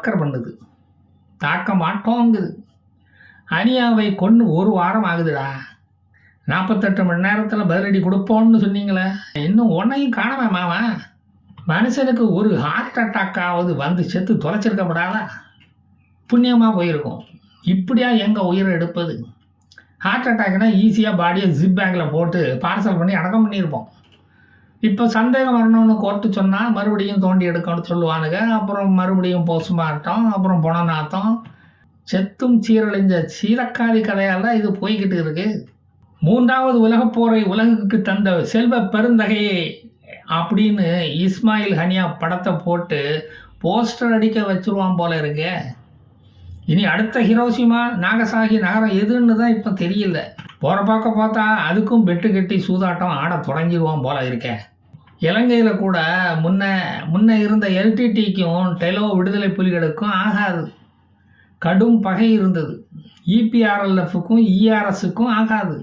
மக்கர் பண்ணுது, தாக்க மாட்டோங்குது. ஹனியாவை கொன்று 1 வாரம் ஆகுதுடா. 48 மணி நேரத்தில் பதிலடி கொடுப்போம்னு சொன்னீங்களே, இன்னும் ஒன்றையும் காணவே மாமா. மனுஷனுக்கு ஒரு ஹார்ட் அட்டாக்காவது வந்து செத்து தொலைச்சிருக்கப்படாதா? புண்ணியமாக போயிருக்கும். இப்படியா எங்கள் உயிரை எடுப்பது? ஹார்ட் அட்டாக்னா ஈஸியாக பாடியை ஜிப் பேக்கில் போட்டு பார்சல் பண்ணி அடக்கம் பண்ணியிருப்போம். இப்போ சந்தேகம் வரணும்னு கோர்ட்டு சொன்னால் மறுபடியும் தோண்டி எடுக்கணும்னு சொல்லுவானுங்க. அப்புறம் மறுபடியும் போஸ்ட்மார்ட்டம், அப்புறம் புனநாத்தம். செத்தும் சீரழிஞ்ச சீரக்காதி கதையால் இது போய்கிட்டு இருக்கு. 3வது உலகப் போரை உலகுக்கு தந்த செல்வ பெருந்தகையே அப்படின்னு இஸ்மாயில் ஹனியா படத்தை போட்டு போஸ்டர் அடிக்க வச்சுருவான் போல இருக்கே. இனி அடுத்த ஹிரோஷிமா நாகசாகி நகரம் எதுன்னு தான் இப்போ தெரியல. போகிற பார்க்க பார்த்தா அதுக்கும் பெட்டு கட்டி சூதாட்டம் ஆட தொடங்கிடுவான் போல இருக்கேன். இலங்கையில் கூட முன்ன இருந்த எல்டிடிக்கும் டெலோ விடுதலை புலிகளுக்கும் ஆகாது. கடும் பகை இருந்தது. இபிஆர்எல்எஃப்க்கும் இஆர்எஸுக்கும் ஆகாது.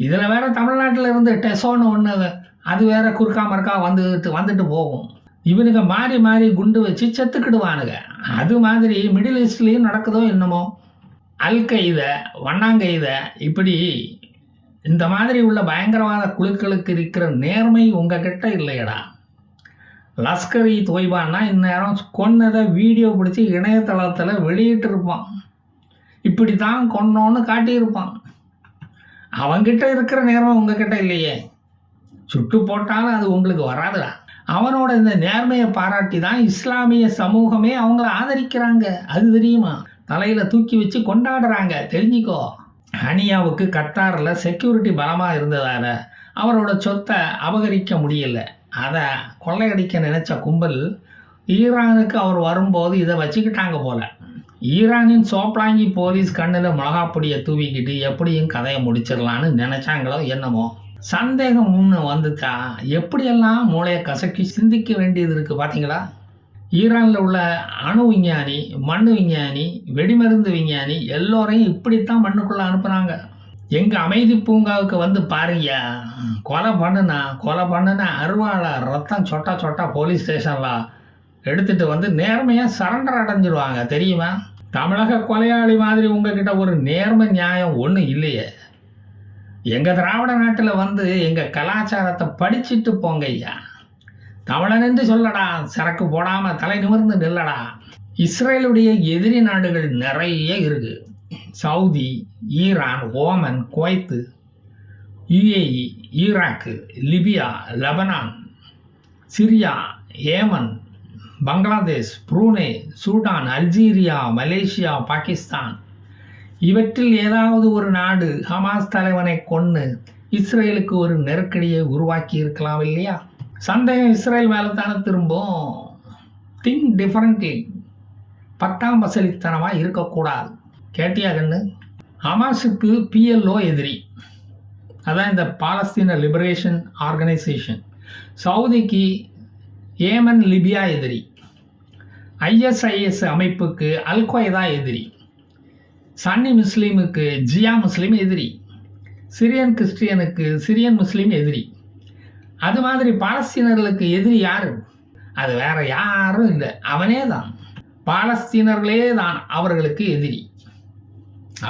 இதில் வேற தமிழ்நாட்டில் இருந்து டெசோன்னு ஒன்று, அது வேற குறுக்கா மறுக்கா வந்துட்டு போகும். இவனுங்க மாறி மாறி குண்டு வச்சு செத்துக்கிடுவானுங்க. அது மாதிரி மிடில் ஈஸ்ட்லேயும் நடக்குதோ என்னமோ. அல்கைத, வண்ணாங்கைத, இப்படி இந்த மாதிரி உள்ள பயங்கரவாத குழுக்களுக்கு இருக்கிற நேர்மை உங்ககிட்ட இல்லையடா. லஷ்கர் இ தொய்பான்னா இந்நேரம் கொன்னதை வீடியோ பிடிச்சி இணையதளத்தில் வெளியிட்டு இருப்பான். இப்படி தான் கொன்னோன்னு காட்டியிருப்பான். அவங்கிட்ட இருக்கிற நேர்மை உங்ககிட்ட இல்லையே. சுட்டு போட்டாலும் அது உங்களுக்கு வராதுடா. அவனோட இந்த நேர்மையை பாராட்டி தான் இஸ்லாமிய சமூகமே அவங்கள ஆதரிக்கிறாங்க. அது தெரியுமா? தலையில் தூக்கி வச்சு கொண்டாடுறாங்க. தெரிஞ்சிக்கோ. ஹனியாவுக்கு கத்தாரில் செக்யூரிட்டி பலமாக இருந்ததால் அவரோட சொத்தை அபகரிக்க முடியல. அதை கொள்ளையடிக்க நினைச்ச கும்பல் ஈரானுக்கு அவர் வரும்போது இதை வச்சுக்கிட்டாங்க போல. ஈரானின் சோப்லாங்கி போலீஸ் கண்ணில் மிளகாப்பொடியை தூவிக்கிட்டு எப்படியும் கதையை முடிச்சிடலான்னு நினைச்சாங்களோ என்னமோ. சந்தேகம் ஒன்று வந்துச்சா எப்படியெல்லாம் மூளையை கசக்கி சிந்திக்க வேண்டியது இருக்குது பார்த்தீங்களா? ஈரானில் உள்ள அணு விஞ்ஞானி, மண்ணு விஞ்ஞானி, வெடிமருந்து விஞ்ஞானி எல்லோரையும் இப்படித்தான் மண்ணுக்குள்ளே அனுப்புனாங்க. எங்கள் அமைதி பூங்காவுக்கு வந்து பாருங்க, கொலை பண்ணுனா அருவாளை ரத்தம் சொட்டா போலீஸ் ஸ்டேஷனில் எடுத்துகிட்டு வந்து நேர்மையாக சரண்டர் அடைஞ்சிடுவாங்க. தெரியுமா? தமிழக கொலையாளி மாதிரி உங்ககிட்ட ஒரு நேர்மை நியாயம் ஒன்றும் இல்லையே. எங்கள் திராவிட நாட்டில் வந்து எங்கள் கலாச்சாரத்தை படிச்சுட்டு போங்க ஐயா. தமிழன் என்று சொல்லடா, சரக்கு போடாமல் தலை நிமிர்ந்து நில்லடா. இஸ்ரேலுடைய எதிரி நாடுகள் நிறைய இருக்குது. Saudi, Iran, Oman, Kuwait, UAE, Iraq, Libya, Lebanon, Syria, Yemen, Bangladesh, Brunei, Sudan, Algeria, Malaysia, Pakistan. இவற்றில் ஏதாவது ஒரு நாடு ஹமாஸ் தலைவனை கொன்று இஸ்ரேலுக்கு ஒரு நெருக்கடியை உருவாக்கி இருக்கலாம் இல்லையா? சந்தேகம் இஸ்ரேல் மேலே தானே திரும்பும். Think differently. 10ஆம் பசலித்தனமாக இருக்கக்கூடாது. கேட்டியா கண்ணு? ஹமாஸுக்கு PLO எதிரி, அதான் இந்த பாலஸ்தீன லிபரேஷன் ஆர்கனைசேஷன். சவுதிக்கு ஏமன், லிபியா எதிரி. ISIS அமைப்புக்கு அல்கொய்தா எதிரி. சன்னி முஸ்லீமுக்கு ஜியா முஸ்லீம் எதிரி. சிரியன் கிறிஸ்டியனுக்கு சிரியன் முஸ்லீம் எதிரி. அது மாதிரி பாலஸ்தீனர்களுக்கு எதிரி யாரு? அது வேற யாரும் இல்லை, அவனே தான். பாலஸ்தீனர்களே தான் அவர்களுக்கு எதிரி.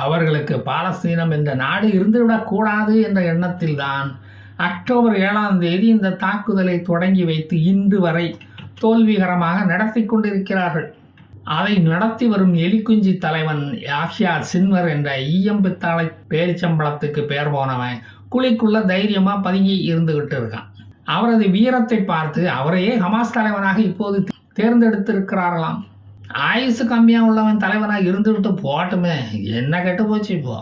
அவர்களுக்கு பாலஸ்தீனம் என்ற நாடு இருந்துவிடக்கூடாது என்ற எண்ணத்தில் தான் அக்டோபர் 7ஆம் தேதி இந்த தாக்குதலை தொடங்கி வைத்து இன்று வரை தோல்விகரமாக நடத்தி கொண்டிருக்கிறார்கள். அதை நடத்தி வரும் எலிக்குஞ்சி தலைவன் யாஹ்யா சின்வர் என்ற ஈயம்பித்தாளை பேரிச்சம்பளத்துக்கு பேர் போனவன் குழிக்குள்ள தைரியமாக பதுங்கி இருந்துகிட்டு இருக்கான். அவரது வீரத்தை பார்த்து அவரையே ஹமாஸ் தலைவனாக இப்போது தேர்ந்தெடுத்திருக்கிறார்களாம். ஆயுசு கம்மியாக உள்ளவன் தலைவனாக இருந்துவிட்டு போட்டுமே, என்ன கெட்டு போச்சு. இப்போ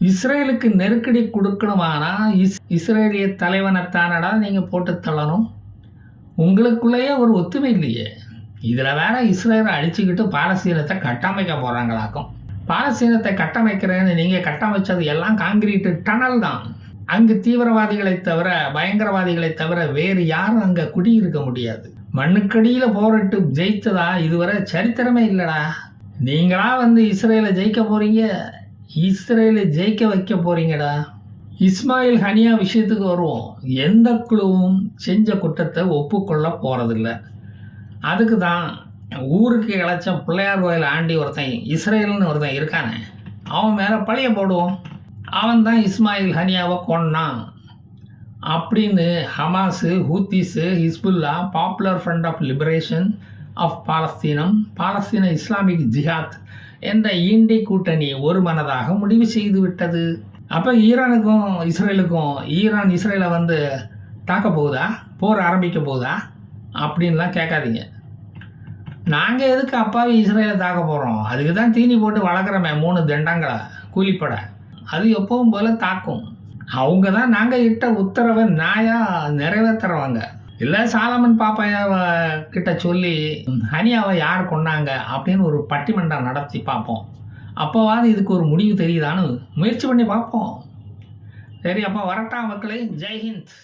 இஸ்ரேலுக்கு நெருக்கடி கொடுக்கணுமானா இஸ்ரேலிய தலைவனைத்தானடா நீங்கள் போட்டு தள்ளணும். உங்களுக்குள்ளேயே ஒரு ஒத்துமை இல்லையே. இதில் வேற இஸ்ரேலை அடிச்சுக்கிட்டு பாலஸ்தீனத்தை கட்டமைக்க போகிறாங்களாக்கும். பாலஸ்தீனத்தை கட்டமைக்கிறேன்னு நீங்கள் கட்டமைச்சது எல்லாம் காங்கிரீட்டு டனல் தான். அங்கு தீவிரவாதிகளை தவிர, பயங்கரவாதிகளை தவிர வேறு யாரும் அங்கே குடியிருக்க முடியாது. மண்ணுக்கடியில் போரிட்டு ஜெயித்ததா இதுவரை சரித்திரமே இல்லைடா. நீங்களா வந்து இஸ்ரேலை ஜெயிக்க போகிறீங்க, இஸ்ரேலை ஜெயிக்க வைக்க போகிறீங்கடா. இஸ்மாயில் ஹனியா விஷயத்துக்கு வருவோம். எந்த குழுவும் செஞ்ச குற்றத்தை ஒப்புக்கொள்ள போகிறதில்ல. அதுக்கு தான் ஊருக்கு இழைச்ச பிள்ளையார் கோயில் ஆண்டி ஒருத்தன் இஸ்ரேல்னு ஒருத்தன் இருக்கானே, அவன் மேலே பழிய போடுவோம். அவன் தான் இஸ்மாயில் ஹனியாவை கொன்னான் அப்படின்னு Hamas, Houthis, Hezbollah, popular front of liberation of Palestine Islamic Jihad என்ற ஈண்டி கூட்டணி ஒரு மனதாக முடிவு செய்து விட்டது. அப்போ ஈரானுக்கும் இஸ்ரேலுக்கும் ஈரான் இஸ்ரேலை வந்து தாக்க போகுதா, போர் ஆரம்பிக்க போகுதா அப்படின்லாம் கேட்காதீங்க. நாங்கள் எதுக்கு அப்பாவி இஸ்ரேலை தாக்க போகிறோம்? அதுக்கு தான் தீனி போட்டு வளர்க்குறோமே 3 தண்டங்களை கூலிப்படை. அது எப்பவும் போல் தாக்கும். அவங்க தான் நாங்கள் இட்ட உத்தரவை நாயாக நிறைவேற்றுறவங்க. இல்லை சாலமன் பாப்பாயாவை கிட்ட சொல்லி ஹனியாவை யார் கொண்டாங்க அப்படின்னு ஒரு பட்டிமன்றம் நடத்தி பார்ப்போம். அப்போவாது இதுக்கு ஒரு முடிவு தெரியுதான்னு முயற்சி பண்ணி பார்ப்போம். சரி, அப்போ வரட்டா மக்களே. ஜெய்ஹிந்த்.